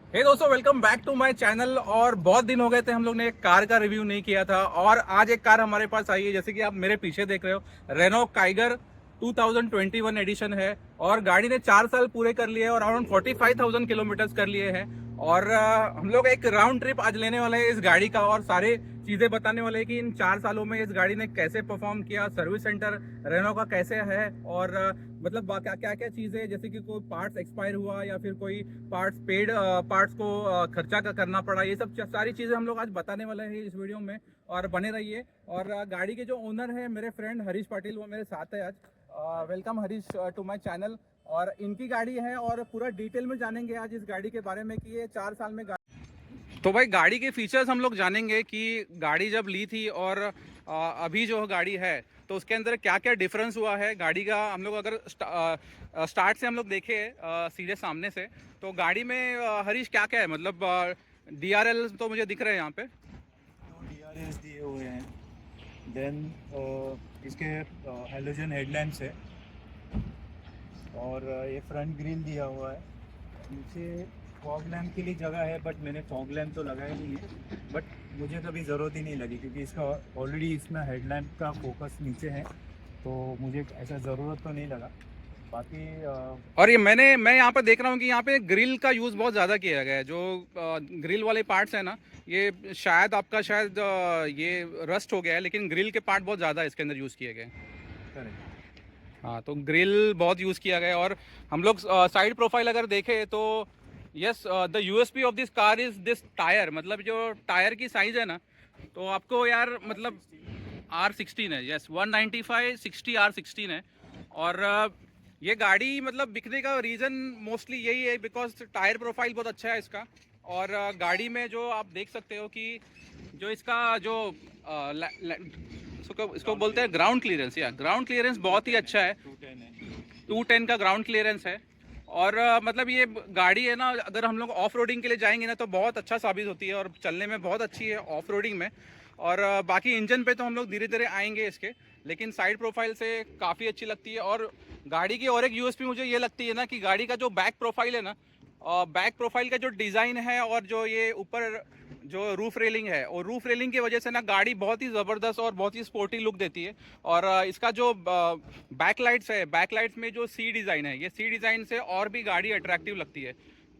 हे दोस्तों, welcome back to my channel. और बहुत दिन हो गए थे हम लोग ने एक कार का रिव्यू नहीं किया था, और आज एक कार हमारे पास आई है। जैसे कि आप मेरे पीछे देख रहे हो, रेनो काइगर 2021 एडिशन है। और गाड़ी ने 4 साल पूरे कर लिए और अराउंड 45,000 किलोमीटर्स कर लिए हैं। और हम लोग एक राउंड ट्रिप आज लेने वाले हैं इस गाड़ी का, और सारे चीज़ें बताने वाले हैं कि इन 4 सालों में इस गाड़ी ने कैसे परफॉर्म किया, सर्विस सेंटर रेनो का कैसे है, और मतलब क्या क्या क्या चीज़ें, जैसे कि कोई पार्ट्स एक्सपायर हुआ या फिर कोई पार्ट्स पेड पार्ट्स को खर्चा का करना पड़ा, ये सब सारी चीज़ें हम लोग आज बताने वाले हैं इस वीडियो में। और बने रहिए। और गाड़ी के जो ओनर है मेरे फ्रेंड हरीश पाटिल, वो मेरे साथ है आज। Welcome Harish to my channel. और इनकी गाड़ी है और पूरा डिटेल में जानेंगे आज इस गाड़ी के बारे में कि ये 4 साल में तो भाई गाड़ी के फीचर्स हम लोग जानेंगे कि गाड़ी जब ली थी और अभी जो गाड़ी है तो उसके अंदर क्या क्या डिफरेंस हुआ है गाड़ी का। हम लोग अगर स्टार्ट से हम लोग देखें सीधे सामने से, तो गाड़ी में हरीश क्या क्या है, मतलब DRL तो मुझे दिख रहे हैं यहाँ पे। DRS दिए हुए हैं। देन इसके हेलोजन हेडलैम्प्स है और ये फ्रंट ग्रिल दिया हुआ है। नीचे फॉग लैम्प के लिए जगह है, बट मैंने फॉग लैम्प तो लगाया नहीं है, बट मुझे कभी ज़रूरत ही नहीं लगी क्योंकि इसका ऑलरेडी इसमें हेडलैम्प का फोकस नीचे है, तो मुझे ऐसा ज़रूरत तो नहीं लगा। बाकी और ये मैं यहाँ पर देख रहा हूँ कि यहाँ पे ग्रिल का यूज़ बहुत ज़्यादा किया गया है। जो ग्रिल वाले पार्ट्स है ना, ये शायद आपका शायद ये रस्ट हो गया है, लेकिन ग्रिल के पार्ट बहुत ज़्यादा इसके अंदर यूज़ किए गए हैं। करेक्ट। हाँ, तो ग्रिल बहुत यूज़ किया गया है। और हम लोग साइड प्रोफाइल अगर देखें तो yes, the USP of this car is this tyre. मतलब जो टायर की साइज़ है ना, तो आपको यार मतलब R16 है। यस, 195 60 R16 है। और ये गाड़ी मतलब बिकने का रीज़न मोस्टली यही है बिकॉज टायर प्रोफाइल बहुत अच्छा है इसका। और गाड़ी में जो आप देख सकते हो कि जो इसका जो इसको बोलते हैं ग्राउंड क्लियरेंस, या ग्राउंड क्लियरेंस बहुत ही अच्छा है। 210 है। 210 का ग्राउंड क्लियरेंस है। और मतलब ये गाड़ी है ना, अगर हम लोग ऑफ रोडिंग के लिए जाएंगे ना तो बहुत अच्छा साबित होती है और चलने में बहुत अच्छी है ऑफ रोडिंग में। और बाकी इंजन पे तो हम लोग धीरे धीरे आएंगे इसके, लेकिन साइड प्रोफाइल से काफ़ी अच्छी लगती है। और गाड़ी की और एक USP मुझे ये लगती है ना कि गाड़ी का जो बैक प्रोफाइल है ना, बैक प्रोफाइल का जो डिज़ाइन है और जो ये ऊपर जो रूफ रेलिंग है, और रूफ रेलिंग की वजह से ना गाड़ी बहुत ही ज़बरदस्त और बहुत ही स्पोर्टी लुक देती है। और इसका जो बैक लाइट्स है, बैक लाइट्स में जो सी डिज़ाइन है, ये सी डिज़ाइन से और भी गाड़ी अट्रैक्टिव लगती है।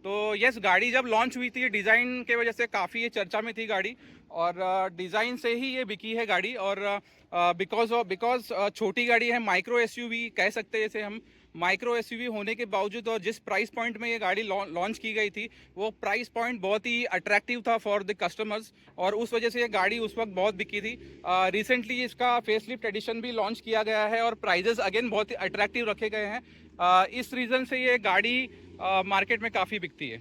तो यस, गाड़ी जब लॉन्च हुई थी डिज़ाइन के वजह से काफ़ी ये चर्चा में थी गाड़ी, और डिज़ाइन से ही ये बिकी है गाड़ी। और बिकॉज छोटी गाड़ी है, माइक्रो SUV कह सकते हैं इसे हम। माइक्रो SUV होने के बावजूद और जिस प्राइस पॉइंट में ये गाड़ी लॉन्च की गई थी, वो प्राइस पॉइंट बहुत ही अट्रैक्टिव था फॉर द कस्टमर्स, और उस वजह से ये गाड़ी उस वक्त बहुत बिकी थी। रिसेंटली इसका फेसलिफ्ट एडिशन भी लॉन्च किया गया है और प्राइजेस अगेन बहुत ही अट्रैक्टिव रखे गए हैं। इस रीज़न से ये गाड़ी मार्केट में काफ़ी बिकती है।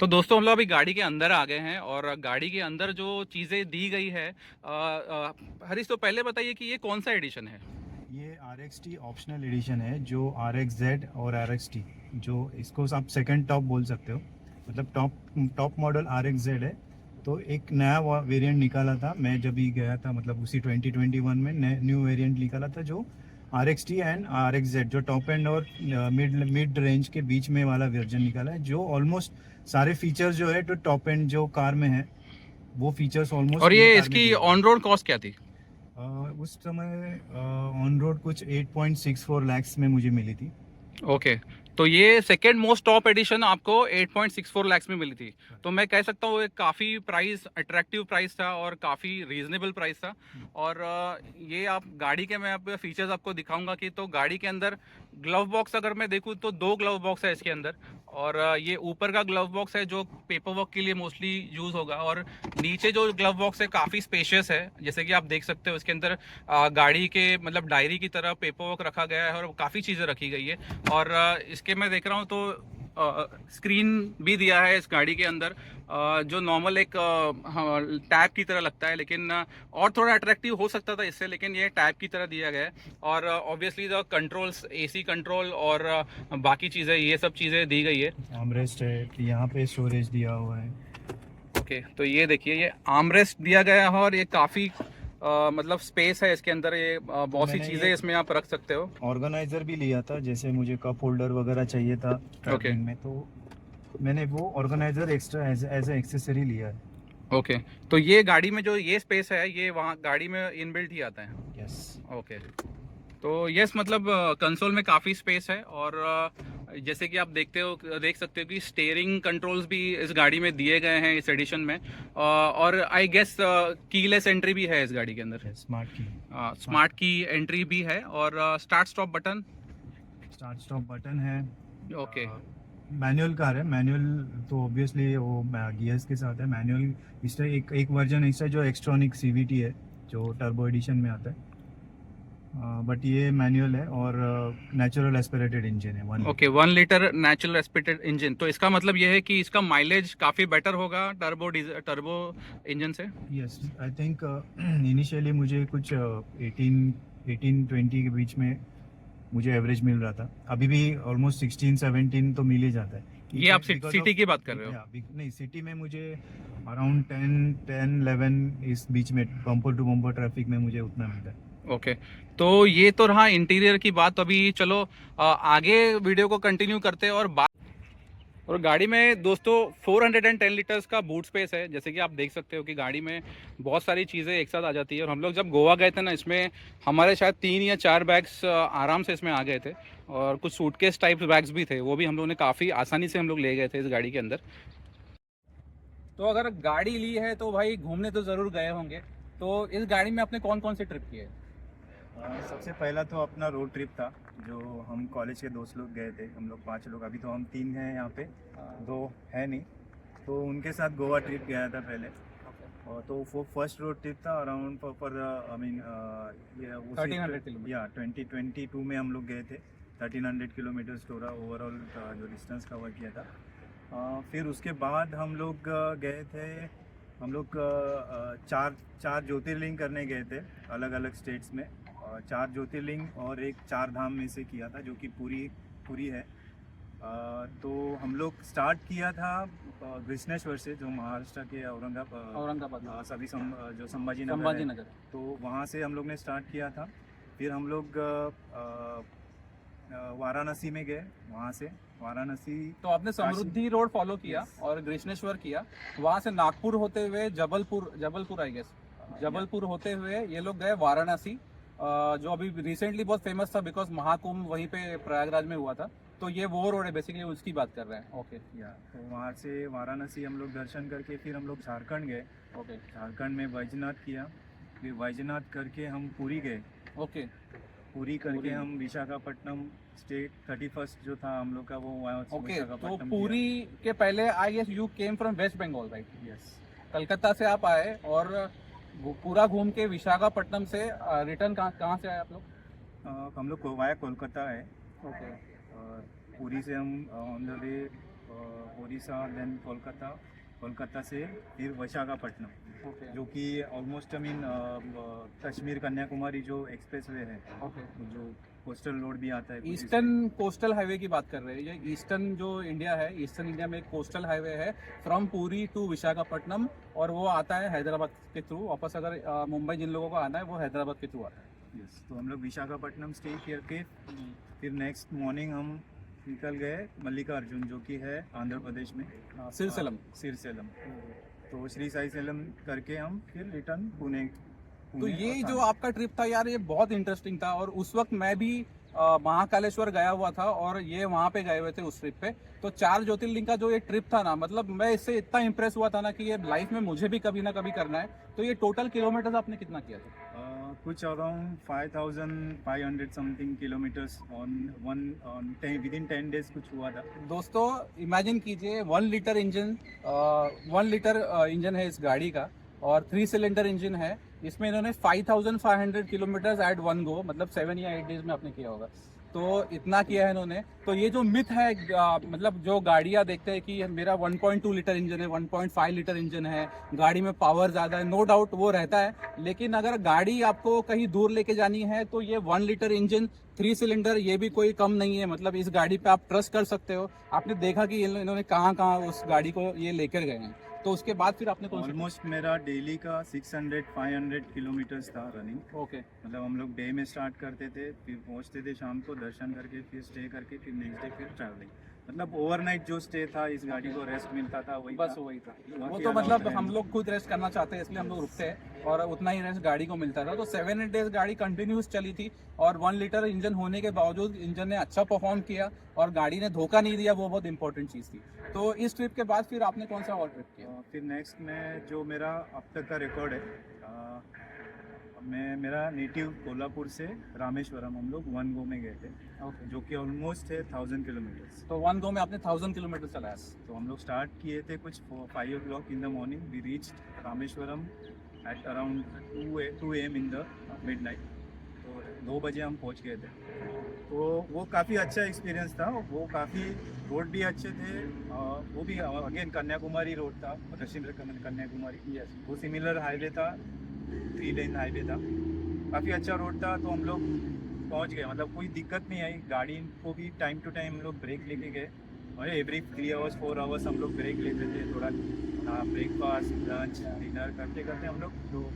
तो दोस्तों, हम लोग अभी गाड़ी के अंदर आ गए हैं, और गाड़ी के अंदर जो चीज़ें दी गई है, हरीश तो पहले बताइए कि ये कौन सा एडिशन है। ये RXT ऑप्शनल एडिशन है, जो RXZ और RXT, जो इसको आप सेकंड टॉप बोल सकते हो। मतलब टॉप मॉडल RXZ है, तो एक नया वेरिएंट निकाला था। मैं जब भी गया था, मतलब उसी 2021 में न्यू वेरिएंट निकाला था, जो RXT एंड RXZ, जो टॉप एंड और मिड रेंज के बीच में वाला वर्जन निकाला है, जो ऑलमोस्ट सारे फीचर्स जो है तो टॉप एंड जो कार में है वो फीचर्स ऑलमोस्ट और ये ये कार में इसकी दिए ऑन रोड कॉस्ट क्या थी। उस समय ऑन रोड कुछ 8.64 लैक्स में मुझे मिली थी। ओके, तो ये सेकेंड मोस्ट टॉप एडिशन आपको 8.64 लैक्स में मिली थी। तो मैं कह सकता हूँ काफ़ी प्राइस अट्रैक्टिव प्राइस था और काफ़ी रीजनेबल प्राइस था। और ये आप गाड़ी के मैं आप फीचर्स आपको दिखाऊंगा कि तो गाड़ी के अंदर ग्लव बॉक्स अगर मैं देखूँ तो 2 ग्लव बॉक्स है इसके अंदर। और ये ऊपर का ग्लव बॉक्स है जो पेपर वर्क के लिए मोस्टली यूज़ होगा, और नीचे जो ग्लव बॉक्स है काफ़ी स्पेशियस है, जैसे कि आप देख सकते हो इसके अंदर गाड़ी के मतलब डायरी की तरह पेपर वर्क रखा गया है और काफ़ी चीज़ें रखी गई है। और इसके मैं देख रहा हूँ तो स्क्रीन भी दिया है इस गाड़ी के अंदर, जो नॉर्मल एक टैब की तरह लगता है, लेकिन और थोड़ा अट्रैक्टिव हो सकता था इससे, लेकिन ये टैब की तरह दिया गया है। और obviously the controls, AC control और बाकी चीज़ें, ये सब चीज़ें दी गई है। आर्मरेस्ट है, यहाँ पे स्टोरेज दिया हुआ है। ओके, तो ये देखिए ये आर्मरेस्ट दिया गया है और ये काफ़ी मतलब स्पेस है इसके अंदर। ये बहुत सी चीज़ें इसमें आप रख सकते हो। ऑर्गेनाइजर भी लिया था, जैसे मुझे कप होल्डर वगैरह चाहिए था ट्रैवलिंग में, तो मैंने वो organiser extra edge edge accessory लिया है। ओके, तो ये गाड़ी में जो ये स्पेस है ये वहाँ गाड़ी में इनबिल्ट ही आता है। यस। ओके, तो यस मतलब कंसोल में काफ़ी स्पेस है और जैसे कि आप देख सकते हो कि स्टीयरिंग कंट्रोल्स भी इस गाड़ी में दिए गए हैं इस एडिशन में, और आई गेस कीलेस एंट्री भी है इस गाड़ी के अंदर। स्मार्ट की स्मार्ट की एंट्री भी है और start stop button. Start stop button है। ओके, मैनुअल कार है। मैनुअल तो ऑब्वियसली वो गियर्स के साथ है। मैनुअल इसका एक वर्जन इसका जो एक्सट्रॉनिक सीवीटी है जो टर्बो एडिशन में आता है, बट ये मैनुअल है और नेचुरल एस्पिरेटेड इंजन है। Okay, 1 litre natural aspirated engine, तो इसका मतलब ये है कि इसका माइलेज काफ़ी बेटर होगा टर्बो इंजन से। यस, आई थिंक इनिशियली मुझे कुछ 18-20 के बीच में मुझे एवरेज मिल रहा था। अभी भी ऑलमोस्ट 16-17 तो मिल ही जाता है। ये आप सिटी की बात कर रहे हो? नहीं, सिटी में मुझे अराउंड 10-11 इस बीच में बम्पर टू बम्पर ट्रैफिक में मुझे उतना मिलता है। ओके, तो ये तो रहा इंटीरियर की बात। अभी चलो आगे वीडियो को कंटिन्यू करते हैं और गाड़ी में दोस्तों 410 लीटर्स का बूट स्पेस है। जैसे कि आप देख सकते हो कि गाड़ी में बहुत सारी चीज़ें एक साथ आ जाती है। और हम लोग जब गोवा गए थे ना, इसमें हमारे शायद 3 या 4 बैग्स आराम से इसमें आ गए थे और कुछ सूटकेस टाइप बैग्स भी थे, वो भी हम लोगों ने काफ़ी आसानी से हम लोग ले गए थे इस गाड़ी के अंदर। तो अगर गाड़ी ली है तो भाई घूमने तो ज़रूर गए होंगे, तो इस गाड़ी में आपने कौन कौन से ट्रिप किए? सबसे पहला तो अपना रोड ट्रिप था जो हम कॉलेज के दोस्त लोग गए थे। हम लोग 5 लोग, अभी तो हम 3 हैं यहाँ पे, 2 है नहीं, तो उनके साथ गोवा ट्रिप गया था पहले। और तो वो फर्स्ट रोड ट्रिप था around for I mean 1300 kilometre. या 2022 में हम लोग गए थे। 1300 किलोमीटर टोरा ओवरऑल जो डिस्टेंस कवर किया था। फिर उसके बाद हम लोग गए थे, हम लोग चार ज्योतिर्लिंग करने गए थे अलग अलग स्टेट्स में। 4 ज्योतिर्लिंग और एक 4 धाम में से किया था जो कि पूरी है। तो हम लोग स्टार्ट किया था कृष्णेश्वर से, जो महाराष्ट्र के औरंगाबाद जो संभाजीनगर है। तो वहाँ से हम लोग ने स्टार्ट किया था। फिर हम लोग वाराणसी में गए। वहाँ से वाराणसी तो आपने समृद्धि रोड फॉलो किया और कृष्णेश्वर किया, वहाँ से नागपुर होते हुए जबलपुर आई गेस जबलपुर होते हुए ये लोग गए वाराणसी, जो अभी रिसेंटली बहुत फेमस था बिकॉज महाकुंभ वहीं पे प्रयागराज में हुआ था। तो ये वो रोड है बेसिकली, उसकी बात कर रहे हैं। ओके, या तो वहाँ से वाराणसी हम लोग दर्शन करके फिर हम लोग झारखंड गए। ओके, झारखंड में वैजनाथ किया। फिर वैजनाथ करके हम पुरी गए। ओके, पुरी करके हम विशाखापट्टनम स्टे 31st जो था हम लोग का वो ओके। तो पुरी के पहले I guess you came from West Bengal, right? Yes, Calcutta से आप आए और पूरा घूम के विशाखापट्टनम से रिटर्न कहाँ से आए आप लोग? हम लोग वाया कोलकाता है। ओके, और पुरी से हम on the way Orissa, then Kolkata से फिर विशाखापट्टनम, ओके, जो कि almost I mean Kashmir Kanyakumari जो एक्सप्रेस वे है, ओके। जो कोस्टल रोड भी आता है। ईस्टर्न कोस्टल हाईवे की बात कर रहे हैं। ये ईस्टर्न जो इंडिया है, ईस्टर्न इंडिया में एक कोस्टल हाईवे है फ्रॉम पुरी टू विशाखापट्टनम, और वो आता है हैदराबाद के थ्रू। वापस अगर मुंबई जिन लोगों को आना है वो हैदराबाद के थ्रू आता है। यस, तो हम लोग विशाखापट्टनम स्टे करके फिर नेक्स्ट मॉर्निंग हम निकल गए मल्लिकार्जुन, जो कि है आंध्र प्रदेश में, सिरसेलम। तो श्री साई सेलम करके हम फिर रिटर्न पुणे। तो ये जो आपका ट्रिप था यार, ये बहुत इंटरेस्टिंग था। और उस वक्त मैं भी महाकालेश्वर गया हुआ था और ये वहाँ पे गए हुए थे उस ट्रिप पे। तो 4 ज्योतिर्लिंग का जो ये ट्रिप था ना, मतलब मैं इससे इतना इम्प्रेस हुआ था ना कि ये लाइफ में मुझे भी कभी ना कभी करना है। तो ये टोटल किलोमीटर आपने कितना किया था? कुछ around 5500 something kilometres with in 10 days कुछ हुआ था। दोस्तों इमेजिन कीजिए 1 लीटर इंजन है इस गाड़ी का और 3 सिलेंडर इंजन है। इसमें इन्होंने 5500 किलोमीटर एट वन गो, मतलब 7 या 8 डेज में आपने किया होगा। तो इतना किया है इन्होंने। तो ये जो मिथ है, मतलब जो गाड़ियाँ देखते हैं कि मेरा 1.2 लीटर इंजन है, 1.5 लीटर इंजन है, गाड़ी में पावर ज़्यादा है, नो डाउट वो रहता है। लेकिन अगर गाड़ी आपको कहीं दूर लेके जानी है तो ये 1 लीटर इंजन 3 सिलेंडर ये भी कोई कम नहीं है। मतलब इस गाड़ी पे आप ट्रस्ट कर सकते हो। आपने देखा कि इन्होंने कहाँ कहाँ उस गाड़ी को ये लेकर गए हैं। तो उसके बाद फिर आपने ऑलमोस्ट मेरा डेली का 600-500 किलोमीटर्स था रनिंग। ओके, मतलब हम लोग डे में स्टार्ट करते थे, फिर पहुंचते थे शाम को, दर्शन करके फिर स्टे करके फिर नेक्स्ट डे फिर ट्रैवलिंग। मतलब ओवरनाइट जो स्टे था इस गाड़ी को रेस्ट मिलता था वही बस था। वही था। वहाँ वो की तो अलावा मतलब ट्रेन- हम लोग खुद रेस्ट करना चाहते हैं इसलिए हम लोग रुकते हैं और उतना ही रेस्ट गाड़ी को मिलता था। तो 7-8 डेज गाड़ी कंटिन्यूस चली थी और 1 लीटर इंजन होने के बावजूद इंजन ने अच्छा परफॉर्म किया और गाड़ी ने धोखा नहीं दिया, वो बहुत इंपॉर्टेंट चीज़ थी। तो इस ट्रिप के बाद फिर आपने कौन सा और ट्रिप किया? फिर नेक्स्ट में जो मेरा अब तक का रिकॉर्ड है, मैं मेरा नेटिव कोल्हापुर से रामेश्वरम हम लोग वन गो में गए थे, ओके। जो कि ऑलमोस्ट है 1000 किलोमीटर्स। तो 1 गो में आपने 1000 किलोमीटर चलाया। तो हम लोग स्टार्ट किए थे कुछ 5 o'clock in the morning, we reach Rameswaram at around 2 AM in the midnight. तो 2 बजे हम पहुंच गए थे। तो वो काफ़ी अच्छा एक्सपीरियंस था, वो काफ़ी रोड भी अच्छे थे, वो भी अगेन कन्याकुमारी रोड था, पश्चिम कन्याकुमारी। यस। वो सिमिलर हाईवे था, 3 लेन हाईवे था, काफ़ी अच्छा रोड था। तो हम लोग पहुंच गए, मतलब कोई दिक्कत नहीं आई, गाड़ी को भी टाइम टू टाइम हम लोग ब्रेक लेके गए और एवरी 3 hours 4 hours हम लोग ब्रेक लेते थे, थोड़ा ब्रेकफास्ट लंच डिनर करते करते हम लोग तो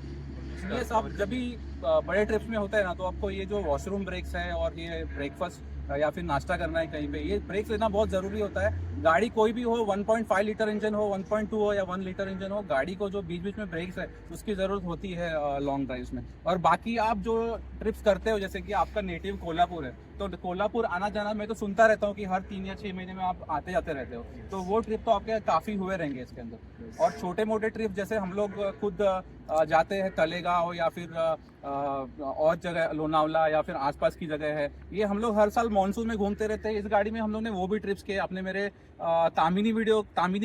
ये सब जब भी बड़े ट्रिप्स में होता है ना, तो आपको ये जो वॉशरूम ब्रेक्स है और ये ब्रेकफास्ट या फिर नाश्ता करना है कहीं पे, ये ब्रेक्स लेना बहुत ज़रूरी होता है। गाड़ी कोई भी हो, 1.5 लीटर इंजन हो, 1.2 हो या 1 लीटर इंजन हो, गाड़ी को जो बीच बीच में ब्रेक्स है उसकी ज़रूरत होती है लॉन्ग ड्राइव्स में। और बाकी आप जो ट्रिप्स करते हो, जैसे कि आपका नेटिव कोल्हापुर है, तो कोल्हापुर आना जाना मैं तो सुनता रहता हूँ कि हर 3 या 6 महीने में आप आते जाते रहते हो, तो वो ट्रिप तो आपके काफ़ी हुए रहेंगे इसके अंदर। और छोटे मोटे ट्रिप जैसे हम लोग खुद जाते हैं तलेगांव या फिर और जगह लोनावला या फिर आसपास की जगह है, ये हम लोग हर साल मानसून में घूमते रहते हैं। इस गाड़ी में हम लोग ने वो भी ट्रिप्स किए। आपने मेरे तामिनी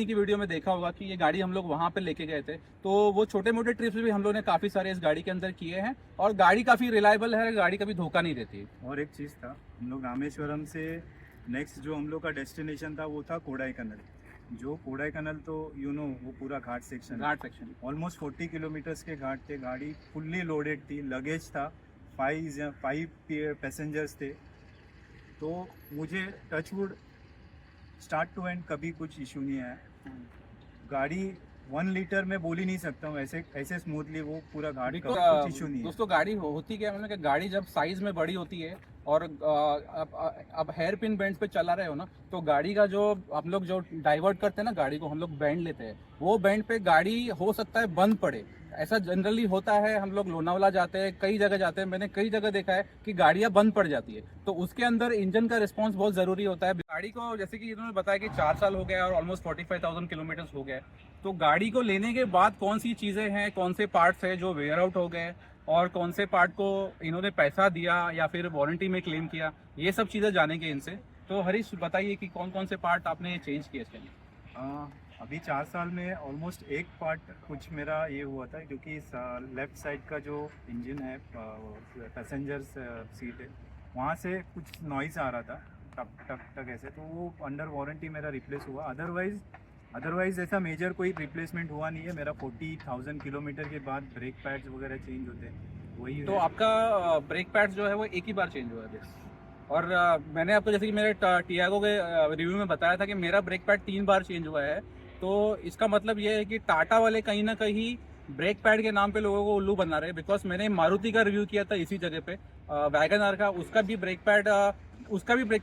की वीडियो में देखा होगा कि ये गाड़ी हम लोग वहाँ पे लेके गए थे। तो वो छोटे मोटे ट्रिप्स भी हम लोग ने काफ़ी सारे इस गाड़ी के अंदर किए हैं और गाड़ी काफ़ी रिलायबल है, गाड़ी कभी धोखा नहीं देती। और एक चीज़ था, हम लोग रामेश्वरम से नेक्स्ट जो हम लोग का डेस्टिनेशन था वो था कोडाईकनाल। जो कोडाईकनाल तो वो पूरा घाट सेक्शन, घाट सेक्शन ऑलमोस्ट 40 किलोमीटर्स के घाट थे। गाड़ी फुल्ली लोडेड थी, लगेज था, 5 पैसेंजर्स थे। तो मुझे टचवुड स्टार्ट टू एंड कभी कुछ इशू नहीं आया। गाड़ी 1 लीटर में बोल ही नहीं सकता हूँ, ऐसे स्मूथली वो पूरा घाट का कुछ इशू नहीं है। दोस्तों गाड़ी होती क्या है, मतलब कि गाड़ी जब साइज में बड़ी होती है और अब हेयर पिन बेंड्स पे चला रहे हो ना, तो गाड़ी का जो हम लोग जो डाइवर्ट करते हैं ना, गाड़ी को हम लोग बेंड लेते हैं, वो बेंड पे गाड़ी हो सकता है बंद पड़े। ऐसा जनरली होता है, हम लोग लोनावला जाते हैं, कई जगह जाते हैं, मैंने कई जगह देखा है कि गाड़ियां बंद पड़ जाती है। तो उसके अंदर इंजन का रिस्पांस बहुत ज़रूरी होता है। गाड़ी को जैसे कि इन्होंने बताया कि 4 साल हो गया और ऑलमोस्ट 45,000 किलोमीटर्स हो गए। तो गाड़ी को लेने के बाद कौन सी चीज़ें हैं, कौन से पार्ट्स हैं जो वेयर आउट हो गए और कौन से पार्ट को इन्होंने पैसा दिया या फिर वारंटी में क्लेम किया, ये सब चीज़ें जानेंगे इनसे। तो हरीश बताइए कि कौन कौन से पार्ट आपने चेंज किए इसके लिए। अभी 4 साल में ऑलमोस्ट एक पार्ट कुछ मेरा ये हुआ था, क्योंकि लेफ्ट साइड का जो इंजन है, पैसेंजर सीट है, वहाँ से कुछ नॉइज़ आ रहा था, टक टक टक ऐसे, तो वो अंडर वारंटी मेरा रिप्लेस हुआ। अदरवाइज ऐसा मेजर कोई रिप्लेसमेंट हुआ नहीं है मेरा। 40,000 किलोमीटर के बाद ब्रेक पैड्स वगैरह चेंज होते हैं, वही तो आपका ब्रेक पैड्स जो है वो एक ही बार चेंज हुआ है। और मैंने आपको जैसे कि मेरे टियागो के रिव्यू में बताया था कि मेरा ब्रेक पैड 3 बार चेंज हुआ है। तो इसका मतलब ये है कि टाटा वाले कहीं ना कहीं ब्रेक पैड के नाम पे लोगों को उल्लू बना रहे हैं। बिकॉज मैंने मारुति का रिव्यू किया था इसी जगह पे, वैगन आर का, उसका भी ब्रेक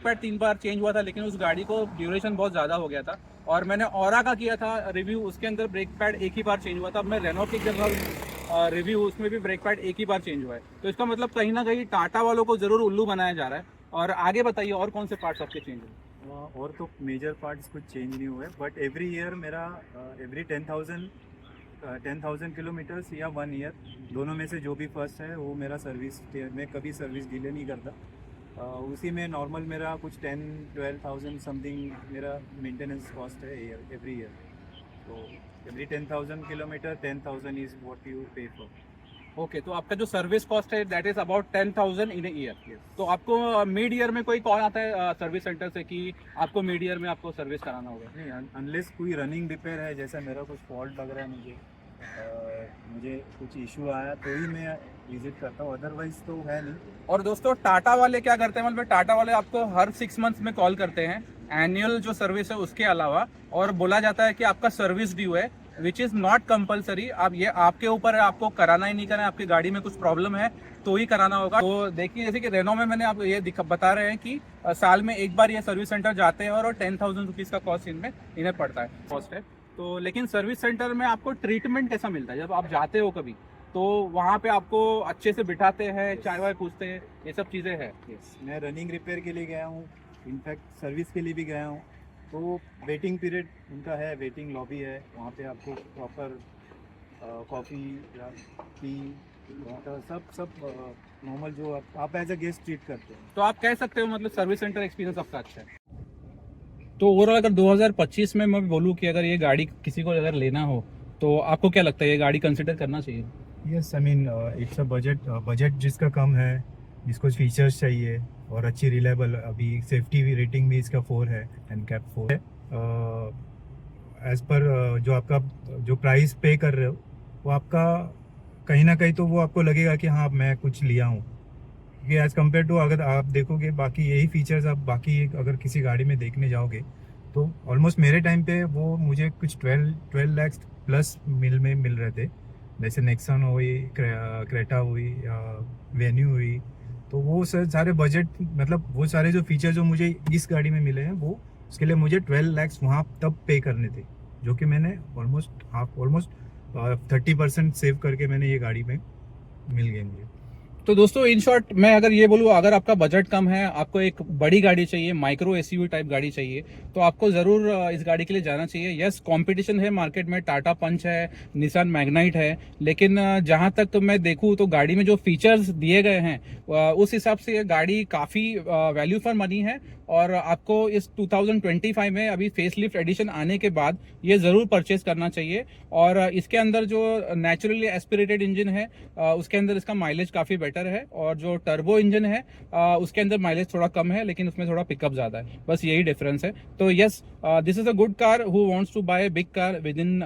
पैड 3 बार चेंज हुआ था, लेकिन उस गाड़ी को ड्यूरेशन बहुत ज़्यादा हो गया था। और मैंने ऑरा का किया था रिव्यू, उसके अंदर ब्रेक पैड एक ही बार चेंज हुआ था। अब मैं रेनो की जनरल रिव्यू, उसमें भी ब्रेक पैड एक ही बार चेंज हुआ है। तो इसका मतलब कहीं ना कहीं टाटा वालों को ज़रूर उल्लू बनाया जा रहा है। और आगे बताइए और कौन से पार्ट्स आपके चेंज हुए? और तो मेजर पार्ट्स कुछ चेंज नहीं हुए, बट एवरी ईयर मेरा एवरी 10,000 किलोमीटर्स या 1 ईयर, दोनों में से जो भी फर्स्ट है वो मेरा सर्विस, मैं कभी सर्विस डिले नहीं करता। उसी में नॉर्मल मेरा कुछ 10-12,000 समथिंग मेरा मेंटेनेंस कॉस्ट है एवरी ईयर। तो every 10,000 kilometre 10,000 is what you पे फॉर। ओके, तो आपका जो सर्विस कॉस्ट है that is about 10,000 in year. तो आपको मिड ईयर में कोई कॉल आता है सर्विस सेंटर से कि आपको मिड ईयर में आपको सर्विस कराना होगा? नहीं, अनलेस कोई रनिंग रिपेयर है, जैसा मेरा कुछ फॉल्ट लग रहा है, मुझे कुछ इशू आया तो ही मैं विजिट करता हूँ, अदरवाइज तो है नहीं। और दोस्तों टाटा वाले क्या करते हैं, मतलब टाटा वाले आपको हर 6 मंथ्स में कॉल करते हैं, एनुअल जो सर्विस है उसके अलावा, और बोला जाता है कि आपका सर्विस ड्यू है विच इज़ नॉट कंपलसरी। आप ये आपके ऊपर है, आपको कराना ही नहीं करना है। आपकी गाड़ी में कुछ प्रॉब्लम है तो ही कराना होगा। तो देखिए जैसे कि रेनो में मैंने आपको ये बता रहे हैं कि साल में एक बार ये सर्विस सेंटर जाते हैं और 10,000 रुपीज़ का कॉस्ट इन्हें पड़ता है, कॉस्ट है। तो लेकिन सर्विस सेंटर में आपको ट्रीटमेंट कैसा मिलता है? जब आप जाते हो कभी तो वहाँ पे आपको अच्छे से बिठाते हैं, चाय वाय पूछते हैं, ये सब चीज़ें हैं। मैं रनिंग रिपेयर के लिए गया हूँ, इनफैक्ट सर्विस के लिए भी गया हूँ। तो वेटिंग पीरियड उनका है, वेटिंग लॉबी है, वहाँ पे आपको प्रॉपर कॉफ़ी या टी वाटर सब नॉर्मल जो आप एज अ गेस्ट ट्रीट करते हैं। तो आप कह सकते हो मतलब सर्विस सेंटर एक्सपीरियंस आपका अच्छा है। तो ओवरऑल अगर 2025 में मैं बोलूँ कि अगर ये गाड़ी किसी को अगर लेना हो तो आपको क्या लगता है ये गाड़ी कंसिडर करना चाहिए? Yes, I mean it's a budget जिसका कम है, जिसको फीचर्स चाहिए और अच्छी रिलायबल, अभी सेफ्टी रेटिंग भी इसका 4 है, एनकैप 4 है। एज पर जो आपका जो प्राइस पे कर रहे हो वो आपका कहीं ना कहीं तो वो आपको लगेगा कि हाँ मैं कुछ लिया हूँ, क्योंकि एज़ कम्पेयर टू अगर आप देखोगे बाकी यही फीचर्स आप बाकी अगर किसी गाड़ी में देखने जाओगे तो ऑलमोस्ट मेरे टाइम पे वो मुझे कुछ 12 लाख प्लस मिल रहे थे। जैसे नेक्सन हुई, क्रेटा हुई या वेन्यू हुई, तो वो सर सारे बजट, मतलब वो सारे जो फीचर जो मुझे इस गाड़ी में मिले हैं वो उसके लिए मुझे 12 लाख वहाँ तब पे करने थे, जो कि मैंने ऑलमोस्ट 30% सेव करके मैंने ये गाड़ी में मिल गई मुझे। तो दोस्तों इन शॉर्ट मैं अगर ये बोलूँ, अगर आपका बजट कम है, आपको एक बड़ी गाड़ी चाहिए, माइक्रो एसयूवी टाइप गाड़ी चाहिए, तो आपको ज़रूर इस गाड़ी के लिए जाना चाहिए। यस, कंपटीशन है मार्केट में, टाटा पंच है, निसान मैग्नाइट है, लेकिन जहाँ तक मैं देखूँ तो गाड़ी में जो फीचर्स दिए गए हैं उस हिसाब से ये गाड़ी काफ़ी वैल्यू फॉर मनी है। और आपको इस 2025 में अभी फेसलिफ्ट एडिशन आने के बाद ये ज़रूर परचेज करना चाहिए। और इसके अंदर जो नेचुरली एस्पिरेटेड इंजन है उसके अंदर इसका माइलेज काफ़ी बेटर है, और जो टर्बो इंजन है उसके अंदर माइलेज थोड़ा कम है, लेकिन उसमें थोड़ा पिकअप ज़्यादा है, बस यही डिफरेंस है। तो yes, this is a good car who wants to buy big car with in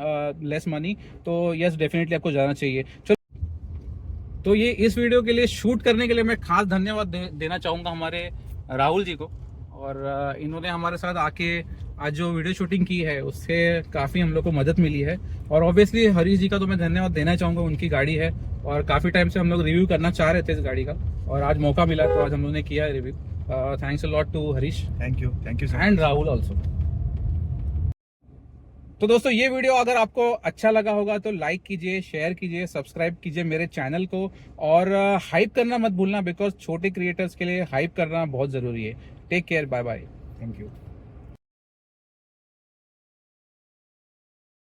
less money. तो यस, डेफिनेटली आपको जाना चाहिए। चलो, तो ये इस वीडियो के लिए शूट करने के लिए मैं खास धन्यवाद देना चाहूँगा हमारे राहुल जी को। और इन्होंने हमारे साथ आके आज जो वीडियो शूटिंग की है उससे काफ़ी हम लोग को मदद मिली है। और ऑब्वियसली हरीश जी का तो मैं धन्यवाद देना चाहूँगा, उनकी गाड़ी है और काफ़ी टाइम से हम लोग रिव्यू करना चाह रहे थे इस गाड़ी का, और आज मौका मिला तो आज हम लोग ने किया है review. Thanks a lot to Harish, thank you and Rahul also. तो दोस्तों ये वीडियो अगर आपको अच्छा लगा होगा तो लाइक कीजिए, शेयर कीजिए, सब्सक्राइब कीजिए मेरे चैनल को, और हाइप करना मत भूलना, बिकॉज छोटे क्रिएटर्स के लिए हाइप करना बहुत ज़रूरी है। Take care, bye bye, thank you.